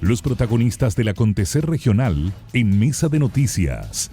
Los protagonistas del acontecer regional en Mesa de Noticias.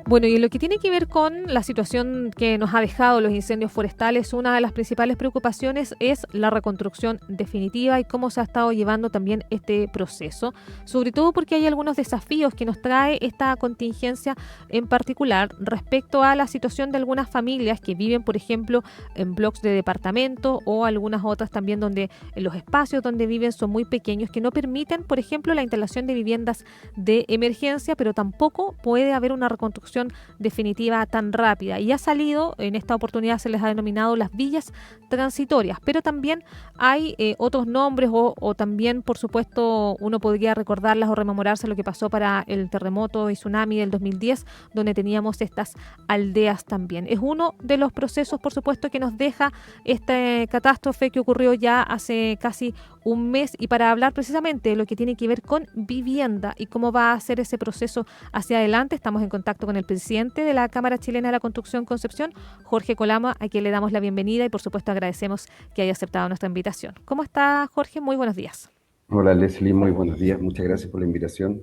Bueno, y en lo que tiene que ver con la situación que nos ha dejado los incendios forestales, una de las principales preocupaciones es la reconstrucción definitiva y cómo se ha estado llevando también este proceso, sobre todo porque hay algunos desafíos que nos trae esta contingencia en particular respecto a la situación de algunas familias que viven, por ejemplo, en bloques de departamento o algunas otras también donde los espacios donde viven son muy pequeños que no permiten, por ejemplo, la instalación de viviendas de emergencia, pero tampoco puede haber una reconstrucción definitiva tan rápida. Y ha salido, en esta oportunidad se les ha denominado las villas transitorias, pero también hay otros nombres o también, por supuesto, uno podría recordarlas o rememorarse lo que pasó para el terremoto y tsunami del 2010, donde teníamos estas aldeas también. Es uno de los procesos, por supuesto, que nos deja esta catástrofe que ocurrió ya hace casi un mes, y para hablar precisamente de lo que tiene que ver con vivienda y cómo va a ser ese proceso hacia adelante, estamos en contacto con el presidente de la Cámara Chilena de la Construcción Concepción, Jorge Colama, a quien le damos la bienvenida y por supuesto agradecemos que haya aceptado nuestra invitación. ¿Cómo está, Jorge? Muy buenos días. Hola Leslie, muy buenos días, muchas gracias por la invitación.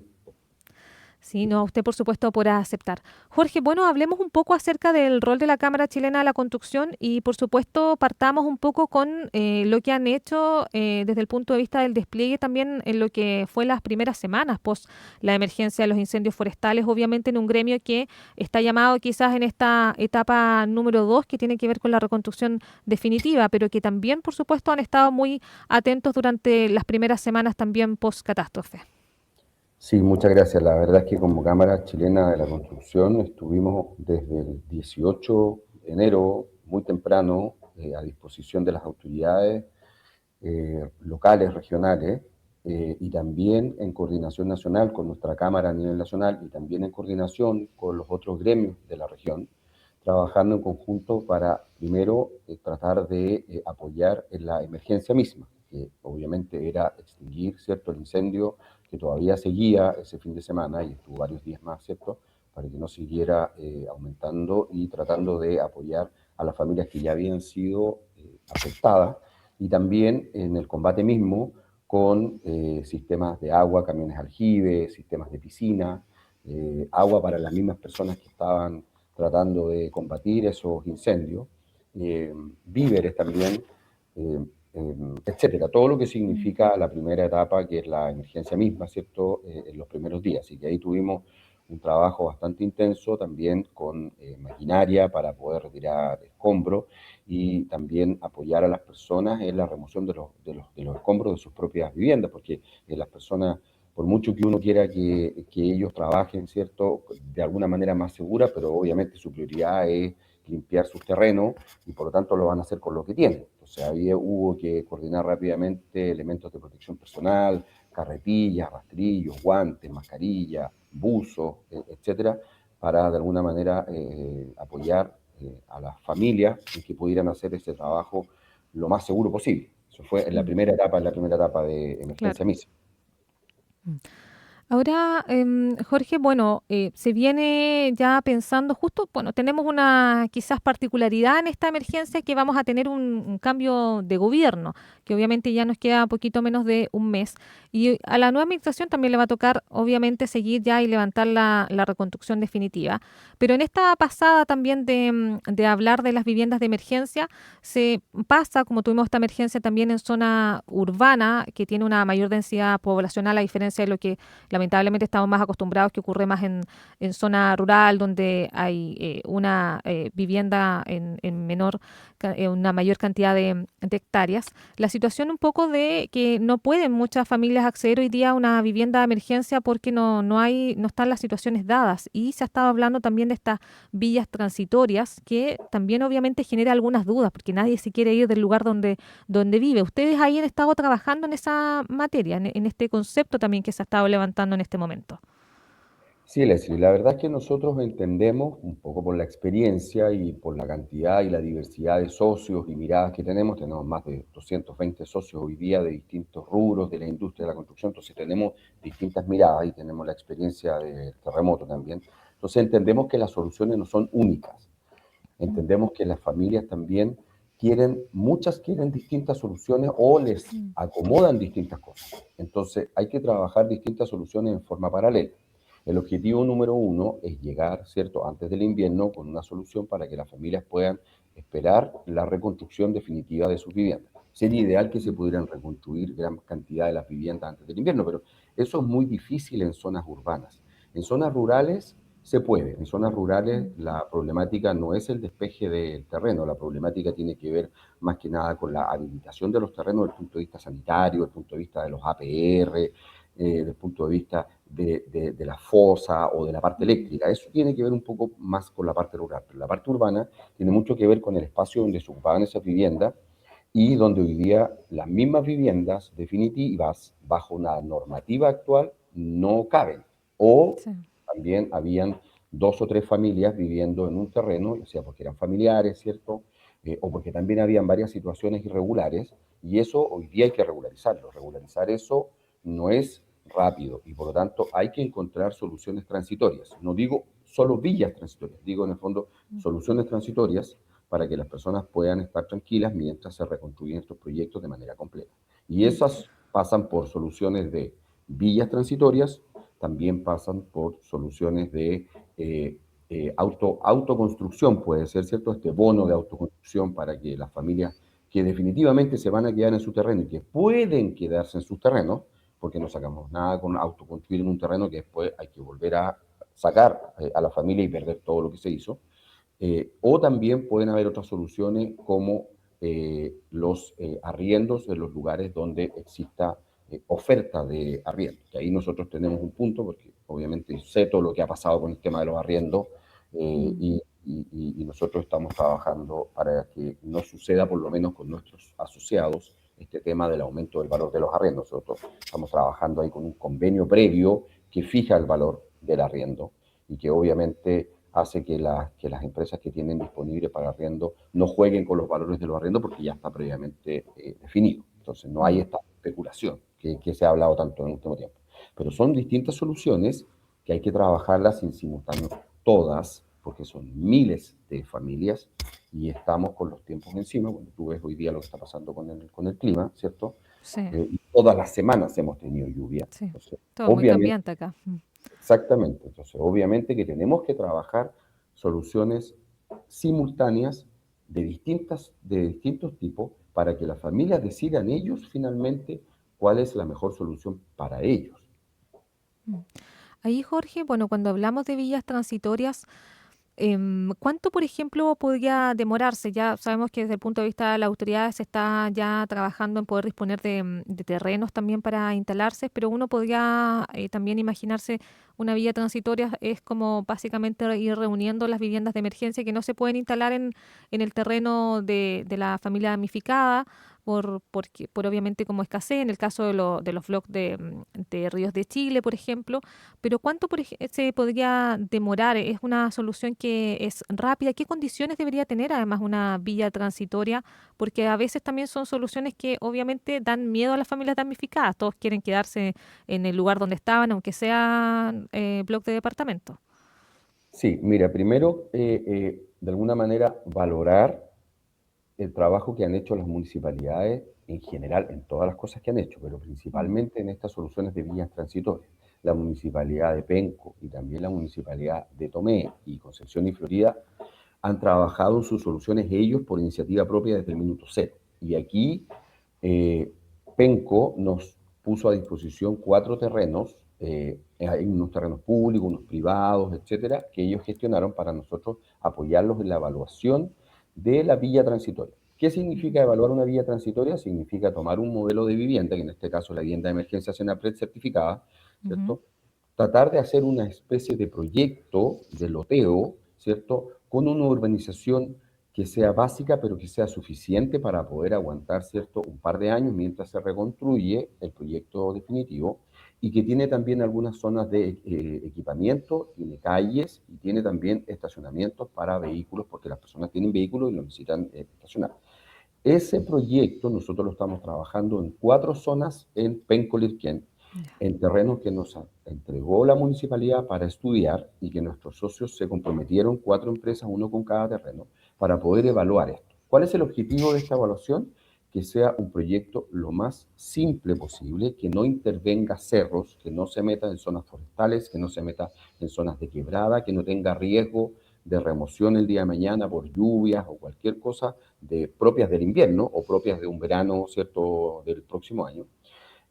Sí, no, a usted por supuesto por aceptar. Jorge, bueno, hablemos un poco acerca del rol de la Cámara Chilena de la Construcción y por supuesto partamos un poco con lo que han hecho desde el punto de vista del despliegue también en lo que fue las primeras semanas post la emergencia de los incendios forestales, obviamente en un gremio que está llamado quizás en esta etapa número 2 que tiene que ver con la reconstrucción definitiva, pero que también por supuesto han estado muy atentos durante las primeras semanas también post catástrofe. Sí, muchas gracias. La verdad es que como Cámara Chilena de la Construcción estuvimos desde el 18 de enero, muy temprano, a disposición de las autoridades locales, regionales, y también en coordinación nacional con nuestra Cámara a nivel nacional y también en coordinación con los otros gremios de la región, trabajando en conjunto para, primero, tratar de apoyar en la emergencia misma, que obviamente era extinguir, ¿cierto?, el incendio que todavía seguía ese fin de semana y estuvo varios días más, ¿cierto?, para que no siguiera aumentando y tratando de apoyar a las familias que ya habían sido afectadas, y también en el combate mismo con sistemas de agua, camiones aljibe, sistemas de piscina, agua para las mismas personas que estaban tratando de combatir esos incendios, víveres también, eh, etcétera. Todo lo que significa la primera etapa, que es la emergencia misma, ¿cierto?, en los primeros días. Así que ahí tuvimos un trabajo bastante intenso también con maquinaria para poder retirar escombros y también apoyar a las personas en la remoción de los escombros de sus propias viviendas, porque las personas, por mucho que uno quiera que ellos trabajen, ¿cierto?, de alguna manera más segura, pero obviamente su prioridad es limpiar sus terrenos y por lo tanto lo van a hacer con lo que tienen. Entonces ahí hubo que coordinar rápidamente elementos de protección personal, carretillas, rastrillos, guantes, mascarillas, buzos, etcétera, para de alguna manera apoyar a las familias en que pudieran hacer ese trabajo lo más seguro posible. Eso fue en la primera etapa de Claro. emergencia misma. Ahora, Jorge, bueno, se viene ya pensando justo, bueno, tenemos una quizás particularidad en esta emergencia que vamos a tener un cambio de gobierno, que obviamente ya nos queda poquito menos de un mes. Y a la nueva administración también le va a tocar, obviamente, seguir ya y levantar la reconstrucción definitiva. Pero en esta pasada también de hablar de las viviendas de emergencia, se pasa, como tuvimos esta emergencia también en zona urbana, que tiene una mayor densidad poblacional, a diferencia de lo que lamentablemente estamos más acostumbrados, que ocurre más en zona rural, donde hay una vivienda en menor, una mayor cantidad de hectáreas. La situación un poco de que no pueden muchas familias acceder hoy día a una vivienda de emergencia porque no están las situaciones dadas. Y se ha estado hablando también de estas villas transitorias, que también obviamente genera algunas dudas, porque nadie se quiere ir del lugar donde vive. Ustedes ahí han estado trabajando en esa materia, en este concepto también que se ha estado levantando en este momento. Sí, Leslie, la verdad es que nosotros entendemos, un poco por la experiencia y por la cantidad y la diversidad de socios y miradas que tenemos más de 220 socios hoy día de distintos rubros de la industria de la construcción, entonces tenemos distintas miradas y tenemos la experiencia del terremoto también. Entonces entendemos que las soluciones no son únicas, entendemos que las familias también muchas quieren distintas soluciones o les acomodan distintas cosas. Entonces hay que trabajar distintas soluciones en forma paralela. El objetivo número uno es llegar, ¿cierto?, antes del invierno con una solución para que las familias puedan esperar la reconstrucción definitiva de sus viviendas. Sería ideal que se pudieran reconstruir gran cantidad de las viviendas antes del invierno, pero eso es muy difícil en zonas urbanas. En zonas rurales se puede. En zonas rurales la problemática no es el despeje del terreno, la problemática tiene que ver más que nada con la habilitación de los terrenos desde el punto de vista sanitario, desde el punto de vista de los APR, desde el punto de vista de la fosa o de la parte eléctrica. Eso tiene que ver un poco más con la parte rural, pero la parte urbana tiene mucho que ver con el espacio donde se ocupaban esas viviendas y donde hoy día las mismas viviendas definitivas, bajo una normativa actual, no caben. O Sí. también habían 2 o 3 familias viviendo en un terreno, o sea, porque eran familiares, ¿cierto? O porque también habían varias situaciones irregulares, y eso hoy día hay que regularizarlo. Regularizar eso no es rápido, y por lo tanto hay que encontrar soluciones transitorias. No digo solo villas transitorias, digo en el fondo soluciones transitorias para que las personas puedan estar tranquilas mientras se reconstruyen estos proyectos de manera completa. Y esas pasan por soluciones de villas transitorias, también pasan por soluciones de autoconstrucción, puede ser, ¿cierto? Este bono de autoconstrucción para que las familias que definitivamente se van a quedar en su terreno y que pueden quedarse en sus terrenos, porque no sacamos nada con autoconstruir en un terreno que después hay que volver a sacar a la familia y perder todo lo que se hizo. O también pueden haber otras soluciones como los arriendos en los lugares donde exista oferta de arriendo. Que ahí nosotros tenemos un punto, porque obviamente sé todo lo que ha pasado con el tema de los arriendos y nosotros estamos trabajando para que no suceda, por lo menos con nuestros asociados, este tema del aumento del valor de los arriendos. Nosotros estamos trabajando ahí con un convenio previo que fija el valor del arriendo y que obviamente hace que las empresas que tienen disponible para arriendo no jueguen con los valores de los arriendos porque ya está previamente definido. Entonces no hay esta especulación que se ha hablado tanto en el último tiempo. Pero son distintas soluciones que hay que trabajarlas en simultáneo todas, porque son miles de familias y estamos con los tiempos encima. Cuando tú ves hoy día lo que está pasando con el clima, ¿cierto? Sí, Y todas las semanas hemos tenido lluvia. sí. Entonces, Todo muy obviamente, cambiante acá. exactamente. Entonces, obviamente que tenemos que trabajar soluciones simultáneas de distintos tipos para que las familias decidan ellos finalmente cuál es la mejor solución para ellos. Ahí, Jorge, bueno, cuando hablamos de villas transitorias, ¿cuánto, por ejemplo, podría demorarse? Ya sabemos que desde el punto de vista de la autoridad se está ya trabajando en poder disponer de terrenos también para instalarse, pero uno podría también imaginarse una villa transitoria es como básicamente ir reuniendo las viviendas de emergencia que no se pueden instalar en el terreno de la familia damnificada. Por obviamente como escasez, en el caso de los bloques de Ríos de Chile, por ejemplo, pero ¿cuánto se podría demorar? ¿Es una solución que es rápida? ¿Qué condiciones debería tener además una villa transitoria? Porque a veces también son soluciones que obviamente dan miedo a las familias damnificadas. Todos quieren quedarse en el lugar donde estaban, aunque sea bloque de departamento. Sí, mira, primero, de alguna manera, valorar el trabajo que han hecho las municipalidades en general, en todas las cosas que han hecho, pero Mm. principalmente en estas soluciones de villas transitorias. La municipalidad de Penco y también la municipalidad de Tomé y Concepción y Florida han trabajado en sus soluciones ellos por iniciativa propia desde el minuto cero. Y aquí eh, Penco nos puso a disposición 4 terrenos, hay unos terrenos públicos, unos privados, etcétera, que ellos gestionaron para nosotros apoyarlos en la evaluación de la villa transitoria. ¿Qué significa evaluar una villa transitoria? Significa tomar un modelo de vivienda, que en este caso la vivienda de emergencia Senapred certificada, Ujú. ¿cierto? Tratar de hacer una especie de proyecto de loteo, ¿cierto? Con una urbanización que sea básica, pero que sea suficiente para poder aguantar, ¿cierto? Un par de años mientras se reconstruye el proyecto definitivo y que tiene también algunas zonas de equipamiento, tiene calles y tiene también estacionamientos para vehículos, porque las personas tienen vehículos y lo necesitan estacionar. Ese proyecto nosotros lo estamos trabajando en 4 zonas en Penco-Lirquén, Ya. en terrenos que nos entregó la municipalidad para estudiar y que nuestros socios se comprometieron, 4 empresas, uno con cada terreno, para poder evaluar esto. ¿Cuál es el objetivo de esta evaluación? Que sea un proyecto lo más simple posible, que no intervenga cerros, que no se meta en zonas forestales, que no se meta en zonas de quebrada, que no tenga riesgo de remoción el día de mañana por lluvias o cualquier cosa propias del invierno o propias de un verano, ¿cierto?, del próximo año,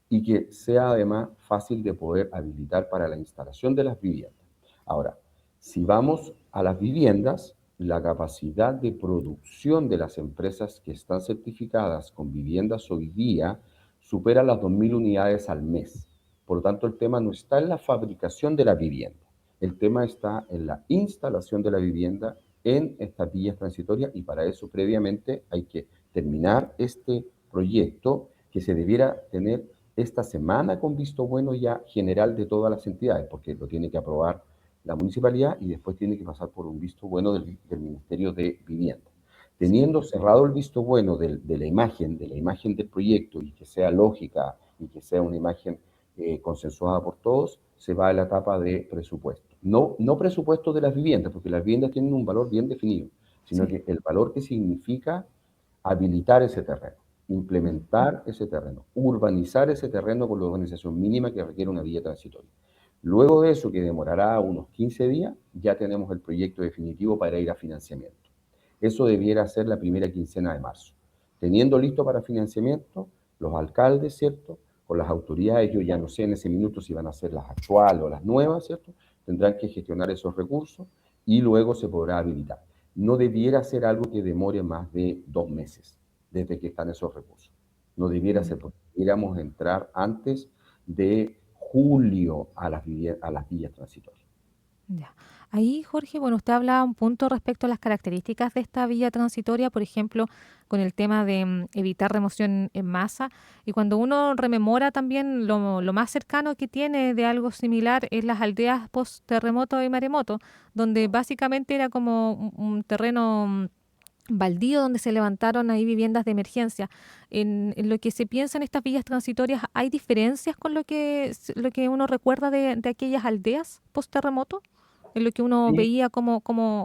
y que sea además fácil de poder habilitar para la instalación de las viviendas. Ahora, si vamos a las viviendas, la capacidad de producción de las empresas que están certificadas con viviendas hoy día supera las 2.000 unidades al mes. Por lo tanto, el tema no está en la fabricación de la vivienda, el tema está en la instalación de la vivienda en estas villas transitorias, y para eso previamente hay que terminar este proyecto que se debiera tener esta semana con visto bueno ya general de todas las entidades, porque lo tiene que aprobar la municipalidad y después tiene que pasar por un visto bueno del Ministerio de Vivienda. Teniendo cerrado el visto bueno de la imagen del proyecto, y que sea lógica y que sea una imagen consensuada por todos, se va a la etapa de presupuesto. No presupuesto de las viviendas, porque las viviendas tienen un valor bien definido, sino Sí. que el valor que significa habilitar ese terreno, implementar ese terreno, urbanizar ese terreno con la urbanización mínima que requiere una vía transitoria. Luego de eso, que demorará unos 15 días, ya tenemos el proyecto definitivo para ir a financiamiento. Eso debiera ser la primera quincena de marzo. Teniendo listo para financiamiento, los alcaldes, ¿cierto?, con las autoridades, yo ya no sé en ese minuto si van a ser las actuales o las nuevas, ¿cierto?, tendrán que gestionar esos recursos y luego se podrá habilitar. No debiera ser algo que demore más de 2 meses desde que están esos recursos. No debiera ser, porque debiéramos entrar antes de julio a las villas transitorias. Ya. Ahí, Jorge, bueno, usted hablaba un punto respecto a las características de esta vía transitoria, por ejemplo, con el tema de evitar remoción en masa. Y cuando uno rememora también lo más cercano que tiene de algo similar es las aldeas post-terremoto y maremoto, donde básicamente era como un terreno baldío donde se levantaron ahí viviendas de emergencia. En lo que se piensa en estas villas transitorias, ¿hay diferencias con lo que uno recuerda de aquellas aldeas post-terremoto? En lo que uno Sí, veía como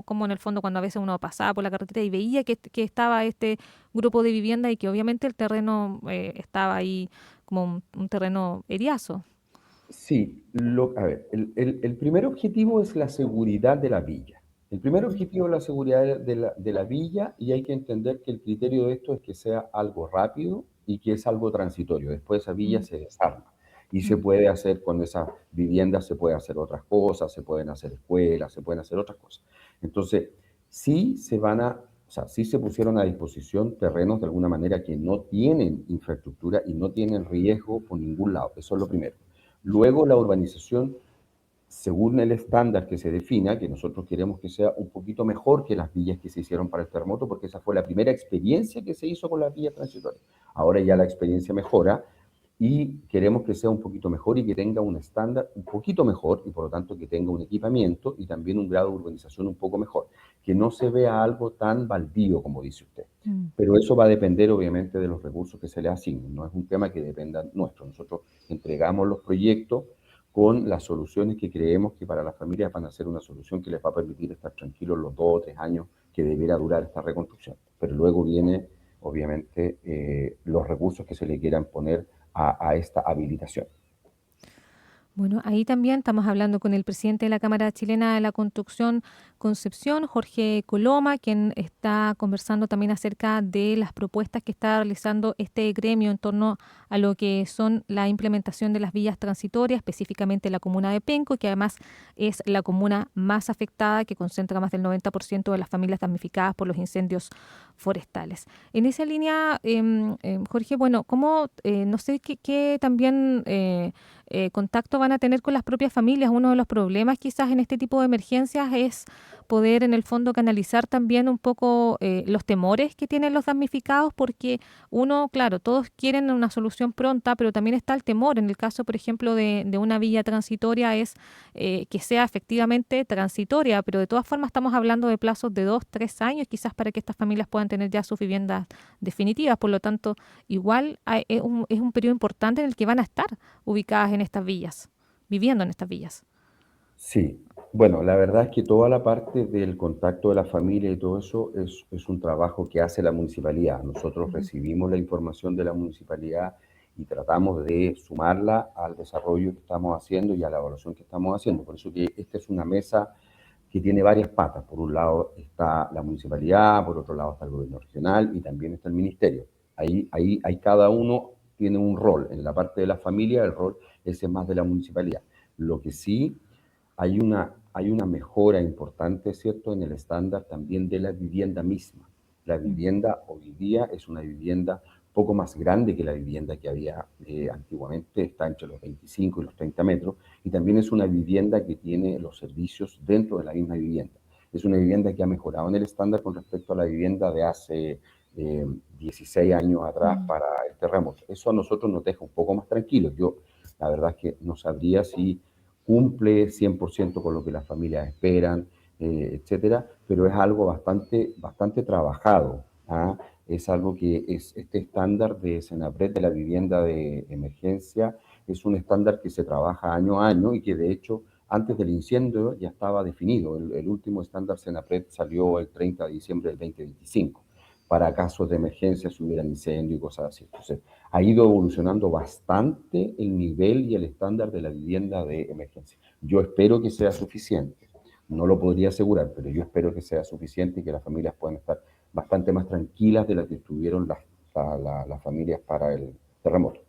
en el fondo cuando a veces uno pasaba por la carretera y veía que estaba este grupo de vivienda y que obviamente el terreno estaba ahí como un terreno eriazo. sí, a ver, el primer objetivo es la seguridad de la villa. El primer objetivo es la seguridad de la villa, y hay que entender que el criterio de esto es que sea algo rápido y que es algo transitorio. Después esa villa Mm, se desarma y se mm, puede hacer con esa vivienda, se puede hacer otras cosas, se pueden hacer escuelas, se pueden hacer otras cosas. Entonces, o sea, sí se pusieron a disposición terrenos de alguna manera que no tienen infraestructura y no tienen riesgo por ningún lado. Eso es lo primero. Luego, la urbanización, según el estándar que se defina, que nosotros queremos que sea un poquito mejor que las villas que se hicieron para el terremoto, porque esa fue la primera experiencia que se hizo con las villas transitorias. Ahora ya la experiencia mejora y queremos que sea un poquito mejor y que tenga un estándar un poquito mejor, y por lo tanto que tenga un equipamiento y también un grado de urbanización un poco mejor, que no se vea algo tan baldío como dice usted. mm. Pero eso va a depender obviamente de los recursos que se le asignen, no es un tema que dependa nuestro. Nosotros entregamos los proyectos con las soluciones que creemos que para las familias van a ser una solución que les va a permitir estar tranquilos los 2 o 3 años que deberá durar esta reconstrucción. Pero luego viene, obviamente, los recursos que se le quieran poner a esta habilitación. Bueno, ahí también estamos hablando con el presidente de la Cámara Chilena de la Construcción, Concepción, Jorge Coloma, quien está conversando también acerca de las propuestas que está realizando este gremio en torno a lo que son la implementación de las vías transitorias, específicamente la comuna de Penco, que además es la comuna más afectada, que concentra más del 90% de las familias damnificadas por los incendios forestales. En esa línea, Jorge, bueno, ¿cómo, no sé qué también contacto van a tener con las propias familias? Uno de los problemas quizás en este tipo de emergencias es poder en el fondo canalizar también un poco los temores que tienen los damnificados, porque uno, claro, todos quieren una solución pronta, pero también está el temor. En el caso, por ejemplo, de una vía transitoria es que sea efectivamente transitoria, pero de todas formas estamos hablando de plazos de 2, 3 años quizás para que estas familias puedan tener ya sus viviendas definitivas. Por lo tanto, igual es un periodo importante en el que van a estar ubicadas en estas villas, viviendo en estas villas. Sí, Bueno, la verdad es que toda la parte del contacto de la familia y todo eso es un trabajo que hace la municipalidad. Nosotros Ujú. recibimos la información de la municipalidad y tratamos de sumarla al desarrollo que estamos haciendo y a la evaluación que estamos haciendo. Por eso que esta es una mesa que tiene varias patas. Por un lado está la municipalidad, por otro lado está el gobierno regional y también está el ministerio. Ahí cada uno tiene un rol. En la parte de la familia, el rol ese es más de la municipalidad. Lo que sí hay una mejora importante, ¿cierto?, en el estándar también de la vivienda misma. La Mm. vivienda hoy día es una vivienda poco más grande que la vivienda que había antiguamente, está entre los 25 y los 30 metros, y también es una vivienda que tiene los servicios dentro de la misma vivienda. Es una vivienda que ha mejorado en el estándar con respecto a la vivienda de hace 16 años atrás Mm. para el terremoto. Eso a nosotros nos deja un poco más tranquilos. Yo, la verdad es que no sabría si cumple 100% con lo que las familias esperan, etcétera, pero es algo bastante trabajado. ¿Ah? Es algo que es este estándar de Senapred de la vivienda de emergencia, es un estándar que se trabaja año a año y que de hecho antes del incendio ya estaba definido. El último estándar Senapred salió el 30 de diciembre del 2025 para casos de emergencia, si hubiera incendio y cosas así. Entonces, ha ido evolucionando bastante el nivel y el estándar de la vivienda de emergencia. Yo espero que sea suficiente. No lo podría asegurar, pero yo espero que sea suficiente y que las familias puedan estar bastante más tranquilas de las que estuvieron las familias para el terremoto.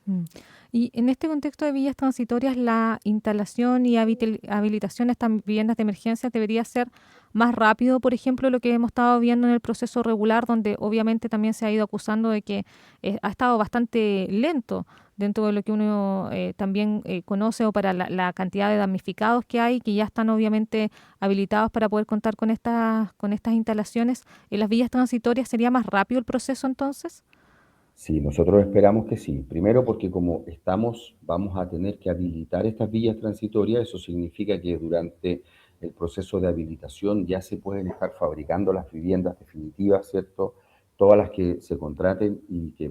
Mm. Y en este contexto de villas transitorias, la instalación y habilitación de estas viviendas de emergencia debería ser más rápido, por ejemplo, lo que hemos estado viendo en el proceso regular, donde obviamente también se ha ido acusando de que ha estado bastante lento dentro de lo que uno también conoce o para la cantidad de damnificados que hay, que ya están obviamente habilitados para poder contar con estas instalaciones. ¿En las villas transitorias sería más rápido el proceso entonces? Sí, nosotros esperamos que sí. Primero porque como vamos a tener que habilitar estas vías transitorias, eso significa que durante el proceso de habilitación ya se pueden estar fabricando las viviendas definitivas, ¿cierto? Todas las que se contraten y que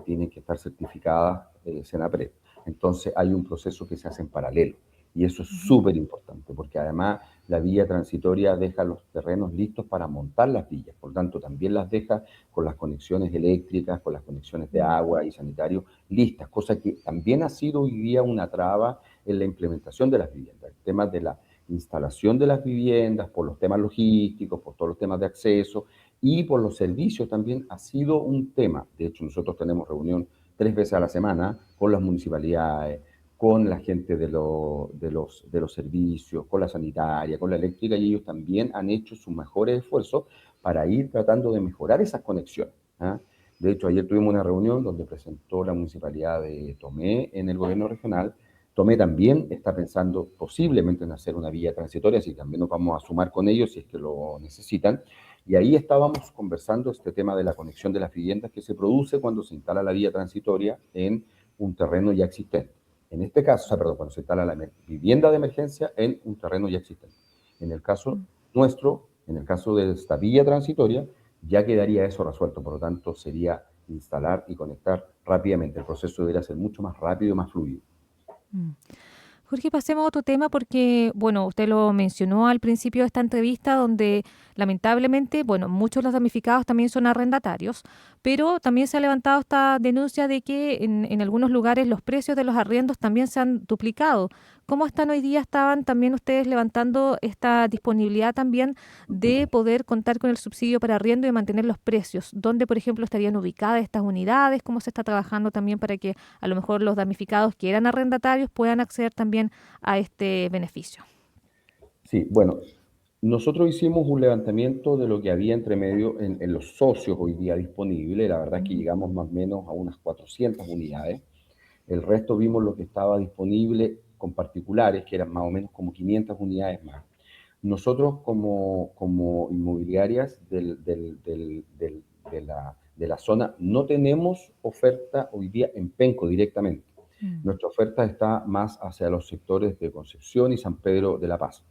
tienen que estar certificadas Senapred. Entonces hay un proceso que se hace en paralelo y eso es Ujú. súper importante porque además la vía transitoria deja los terrenos listos para montar las villas, por lo tanto también las deja con las conexiones eléctricas, con las conexiones de Mm. agua y sanitario listas, cosa que también ha sido hoy día una traba en la implementación de las viviendas. El tema de la instalación de las viviendas, por los temas logísticos, por todos los temas de acceso y por los servicios también ha sido un tema. De hecho, nosotros tenemos reunión 3 veces a la semana con las municipalidades, con la gente de los servicios, con la sanitaria, con la eléctrica, y ellos también han hecho sus mejores esfuerzos para ir tratando de mejorar esas conexiones. ¿Ah? De hecho, ayer tuvimos una reunión donde presentó la municipalidad de Tomé en el gobierno regional. Tomé también está pensando posiblemente en hacer una vía transitoria, así que también nos vamos a sumar con ellos si es que lo necesitan. Y ahí estábamos conversando este tema de la conexión de las viviendas que se produce cuando se instala la vía transitoria en un terreno ya existente. En este caso, o sea, perdón, cuando se instala la vivienda de emergencia en un terreno ya existente. En el caso Mm. nuestro, en el caso de esta vía transitoria, ya quedaría eso resuelto. Por lo tanto, sería instalar y conectar rápidamente. El proceso debería ser mucho más rápido y más fluido. Mm. Jorge, pasemos a otro tema porque, bueno, usted lo mencionó al principio de esta entrevista, donde lamentablemente, bueno, muchos de los damnificados también son arrendatarios, pero también se ha levantado esta denuncia de que en algunos lugares los precios de los arriendos también se han duplicado. ¿Cómo están hoy día? Estaban también ustedes levantando esta disponibilidad también de poder contar con el subsidio para arriendo y mantener los precios. ¿Dónde, por ejemplo, estarían ubicadas estas unidades? ¿Cómo se está trabajando también para que a lo mejor los damnificados que eran arrendatarios puedan acceder también a este beneficio? Sí, bueno, nosotros hicimos un levantamiento de lo que había entre medio en los socios hoy día disponibles. La verdad es que Mm. llegamos más o menos a unas 400 unidades. El resto vimos lo que estaba disponible con particulares, que eran más o menos como 500 unidades más. Nosotros como inmobiliarias de la zona no tenemos oferta hoy día en Penco directamente. Mm. Nuestra oferta está más hacia los sectores de Concepción y San Pedro de la Paz.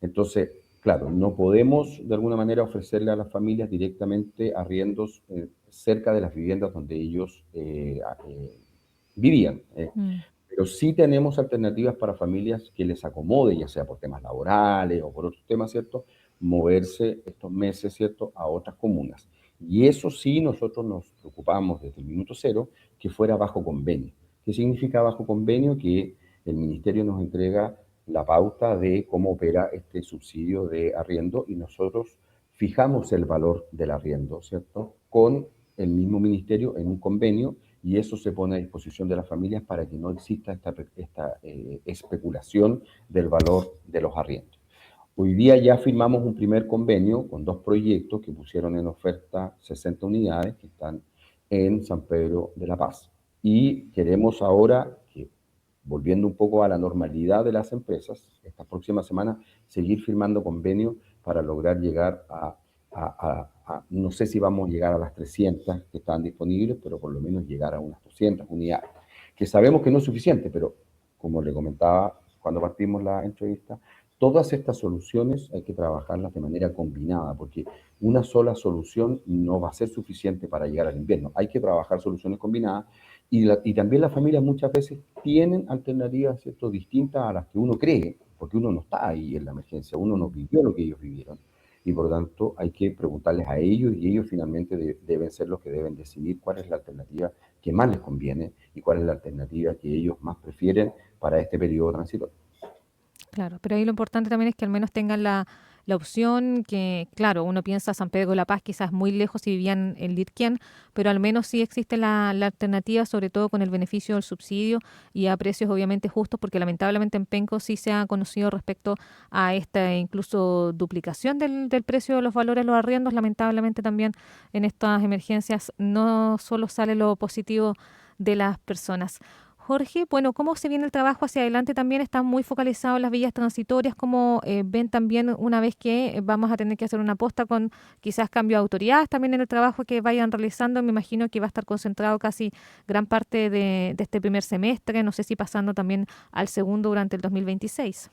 Entonces, claro, no podemos de alguna manera ofrecerle a las familias directamente arriendos cerca de las viviendas donde ellos vivían. Mm. Pero sí tenemos alternativas para familias que les acomode, ya sea por temas laborales o por otros temas, ¿cierto? Moverse estos meses, ¿cierto? A otras comunas. Y eso sí, nosotros nos preocupamos desde el minuto cero que fuera bajo convenio. ¿Qué significa bajo convenio? Que el ministerio nos entrega la pauta de cómo opera este subsidio de arriendo y nosotros fijamos el valor del arriendo, ¿cierto? Con el mismo ministerio en un convenio y eso se pone a disposición de las familias para que no exista esta especulación del valor de los arriendos. Hoy día ya firmamos un primer convenio con 2 proyectos que pusieron en oferta 60 unidades que están en San Pedro de la Paz. Y queremos ahora que, volviendo un poco a la normalidad de las empresas, estas próximas semanas, seguir firmando convenios para lograr llegar no sé si vamos a llegar a las 300 que están disponibles, pero por lo menos llegar a unas 200 unidades, que sabemos que no es suficiente, pero como le comentaba cuando partimos la entrevista, todas estas soluciones hay que trabajarlas de manera combinada, porque una sola solución no va a ser suficiente para llegar al invierno. Hay que trabajar soluciones combinadas y también las familias muchas veces tienen alternativas, ¿cierto?, distintas a las que uno cree, porque uno no está ahí en la emergencia, uno no vivió lo que ellos vivieron y por lo tanto hay que preguntarles a ellos y ellos finalmente deben ser los que deben decidir cuál es la alternativa que más les conviene y cuál es la alternativa que ellos más prefieren para este periodo transitorio. Claro, pero ahí lo importante también es que al menos tengan la opción que, claro, uno piensa San Pedro de la Paz quizás muy lejos si vivían en Lirquén, pero al menos sí existe la alternativa, sobre todo con el beneficio del subsidio y a precios obviamente justos, porque lamentablemente en Penco sí se ha conocido respecto a esta incluso duplicación del precio de los valores de los arriendos. Lamentablemente también en estas emergencias no solo sale lo positivo de las personas. Jorge, bueno, ¿cómo se viene el trabajo hacia adelante? También está muy focalizado en las vías transitorias. ¿Cómo ven también una vez que vamos a tener que hacer una posta con quizás cambio de autoridades también en el trabajo que vayan realizando? Me imagino que va a estar concentrado casi gran parte de este primer semestre, no sé si pasando también al segundo durante el 2026.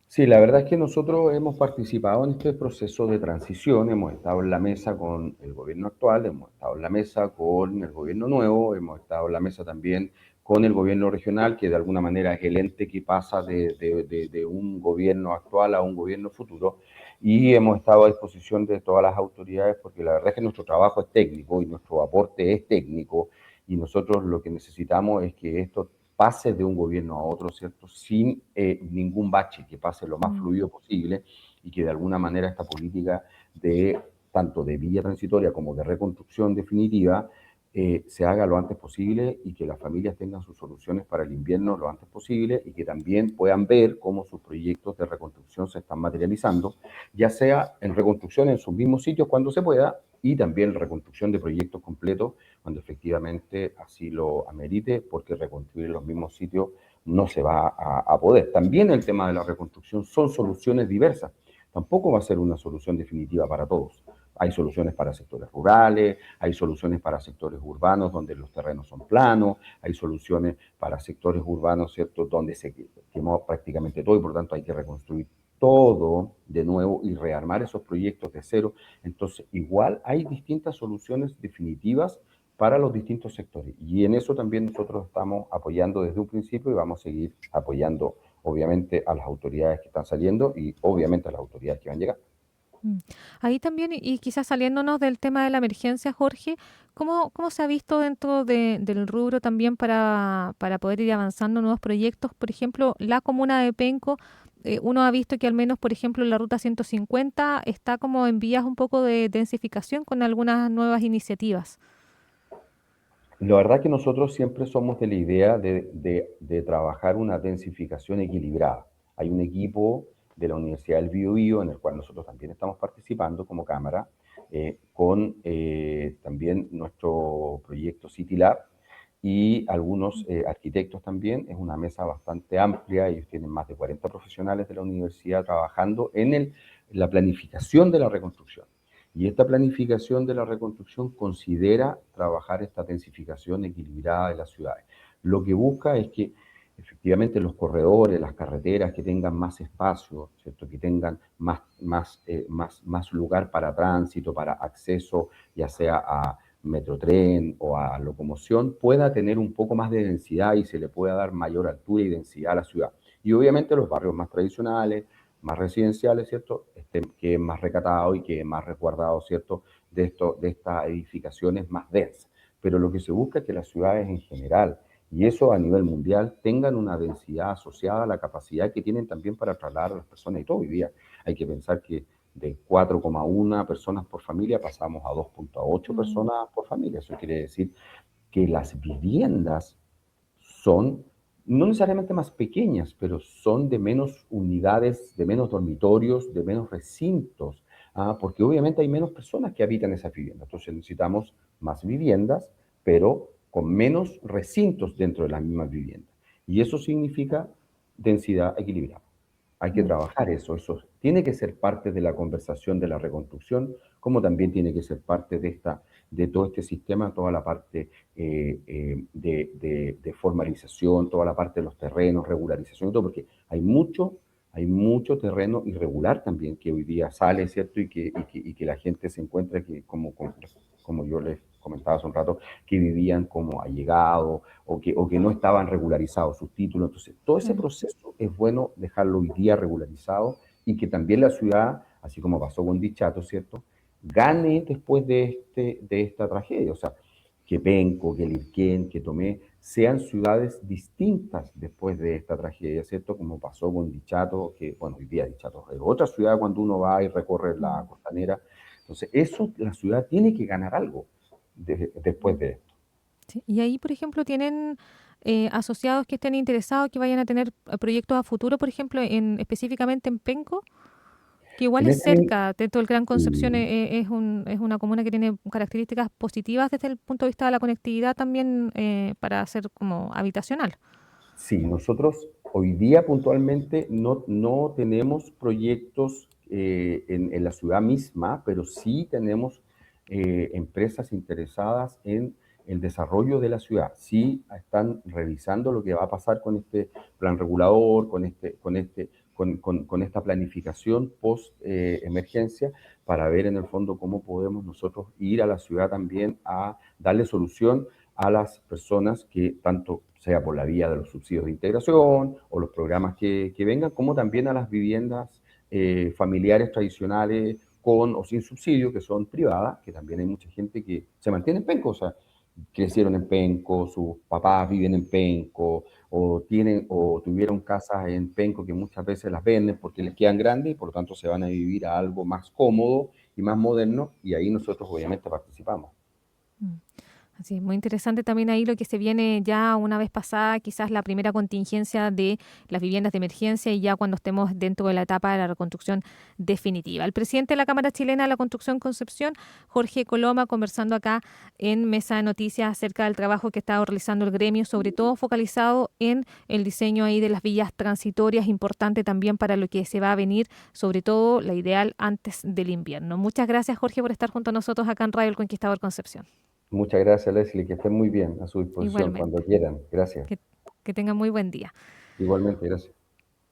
Sí, la verdad es que nosotros hemos participado en este proceso de transición, hemos estado en la mesa con el gobierno actual, hemos estado en la mesa con el gobierno nuevo, hemos estado en la mesa también con el gobierno regional, que de alguna manera es el ente que pasa de un gobierno actual a un gobierno futuro, y hemos estado a disposición de todas las autoridades, porque la verdad es que nuestro trabajo es técnico y nuestro aporte es técnico, y nosotros lo que necesitamos es que esto pase de un gobierno a otro, ¿cierto? Sin ningún bache, que pase lo más fluido posible y que de alguna manera esta política de tanto de vía transitoria como de reconstrucción definitiva se haga lo antes posible y que las familias tengan sus soluciones para el invierno lo antes posible y que también puedan ver cómo sus proyectos de reconstrucción se están materializando, ya sea en reconstrucción en sus mismos sitios cuando se pueda y también reconstrucción de proyectos completos cuando efectivamente así lo amerite, porque reconstruir en los mismos sitios no se va a poder. También el tema de la reconstrucción son soluciones diversas. Tampoco va a ser una solución definitiva para todos. Hay soluciones para sectores rurales, hay soluciones para sectores urbanos donde los terrenos son planos, hay soluciones para sectores urbanos, ¿cierto?, donde se quemó prácticamente todo y por lo tanto hay que reconstruir todo de nuevo y rearmar esos proyectos de cero. Entonces, igual hay distintas soluciones definitivas para los distintos sectores. Y en eso también nosotros estamos apoyando desde un principio y vamos a seguir apoyando, obviamente, a las autoridades que están saliendo y obviamente a las autoridades que van llegando. Mm. Ahí también, y quizás saliéndonos del tema de la emergencia, Jorge, ¿cómo se ha visto dentro del rubro también para poder ir avanzando nuevos proyectos? Por ejemplo, la comuna de Penco, uno ha visto que al menos, por ejemplo, la ruta 150 está como en vías un poco de densificación con algunas nuevas iniciativas. La verdad que nosotros siempre somos de la idea de trabajar una densificación equilibrada. Hay un equipo de la Universidad del Biobío en el cual nosotros también estamos participando como cámara, con también nuestro proyecto City Lab y algunos arquitectos también. Es una mesa bastante amplia, ellos tienen más de 40 profesionales de la universidad trabajando en la planificación de la reconstrucción. Y esta planificación de la reconstrucción considera trabajar esta densificación equilibrada de las ciudades. Lo que busca es que efectivamente los corredores, las carreteras que tengan más espacio, ¿cierto?, que tengan más lugar para tránsito, para acceso, ya sea metrotren o a locomoción, pueda tener un poco más de densidad y se le pueda dar mayor altura y densidad a la ciudad. Y obviamente los barrios más tradicionales, más residenciales, ¿cierto? Que es más recatado y que es más resguardado, ¿cierto? De estas edificaciones más densas. Pero lo que se busca es que las ciudades en general, y eso a nivel mundial, tengan una densidad asociada a la capacidad que tienen también para trasladar a las personas. Y todo hoy día hay que pensar que de 4,1 personas por familia pasamos a 2,8 personas por familia. Eso quiere decir que las viviendas son no necesariamente más pequeñas, pero son de menos unidades, de menos dormitorios, de menos recintos, porque obviamente hay menos personas que habitan esas viviendas. Entonces necesitamos más viviendas, pero con menos recintos dentro de las mismas viviendas. Y eso significa densidad equilibrada. Hay que trabajar eso tiene que ser parte de la conversación de la reconstrucción, como también tiene que ser parte de todo este sistema, toda la parte de formalización, toda la parte de los terrenos, regularización y todo, porque hay mucho terreno irregular también que hoy día sale, ¿cierto? Y que la gente se encuentra que, como yo les comentaba hace un rato, que vivían como allegados o que no estaban regularizados sus títulos. Entonces, todo ese proceso es bueno dejarlo hoy día regularizado y que también la ciudad, así como pasó con Dichato, ¿cierto?, gane después de esta tragedia. O sea, que Penco, que Lirquén, que Tomé sean ciudades distintas después de esta tragedia, ¿cierto? Como pasó con Dichato, que, bueno, hoy día Dichato es otra ciudad cuando uno va y recorre la costanera. Entonces, eso la ciudad tiene que ganar algo después de esto. Sí. Y ahí, por ejemplo, tienen asociados que estén interesados, que vayan a tener proyectos a futuro, por ejemplo, específicamente en Penco, que igual En es este, cerca, de todo el Gran Concepción sí, es una comuna que tiene características positivas desde el punto de vista de la conectividad también para hacer como habitacional. sí, nosotros hoy día puntualmente no tenemos proyectos en la ciudad misma, pero sí tenemos empresas interesadas en el desarrollo de la ciudad. Sí están revisando lo que va a pasar con este plan regulador, con esta planificación post emergencia, para ver en el fondo cómo podemos nosotros ir a la ciudad también a darle solución a las personas que tanto sea por la vía de los subsidios de integración o los programas que vengan, como también a las viviendas familiares tradicionales con o sin subsidio, que son privadas, que también hay mucha gente que se mantiene en Penco, o sea, crecieron en Penco, sus papás viven en Penco, o tuvieron casas en Penco que muchas veces las venden porque les quedan grandes y por lo tanto se van a vivir a algo más cómodo y más moderno, y ahí nosotros obviamente participamos. Mm. Así es, muy interesante también ahí lo que se viene ya una vez pasada, quizás la primera contingencia de las viviendas de emergencia y ya cuando estemos dentro de la etapa de la reconstrucción definitiva. El presidente de la Cámara Chilena de la Construcción Concepción, Jorge Coloma, conversando acá en Mesa de Noticias acerca del trabajo que está realizando el gremio, sobre todo focalizado en el diseño ahí de las vías transitorias, importante también para lo que se va a venir, sobre todo la ideal antes del invierno. Muchas gracias, Jorge, por estar junto a nosotros acá en Radio El Conquistador Concepción. Muchas gracias, Leslie, que estén muy bien, a su disposición cuando Igualmente. quieran. Gracias. Que, que tengan muy buen día. Igualmente, gracias.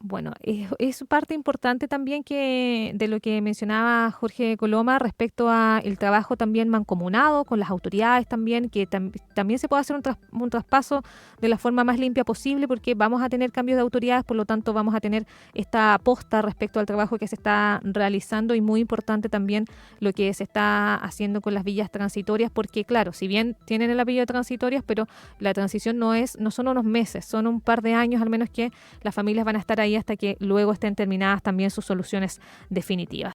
Bueno, es parte importante también que de lo que mencionaba Jorge Coloma respecto a el trabajo también mancomunado con las autoridades también, que también se puede hacer un traspaso de la forma más limpia posible porque vamos a tener cambios de autoridades, por lo tanto vamos a tener esta aposta respecto al trabajo que se está realizando y muy importante también lo que se está haciendo con las villas transitorias porque claro, si bien tienen el apellido de transitorias, pero la transición no son unos meses, son un par de años al menos que las familias van a estar ahí hasta que luego estén terminadas también sus soluciones definitivas.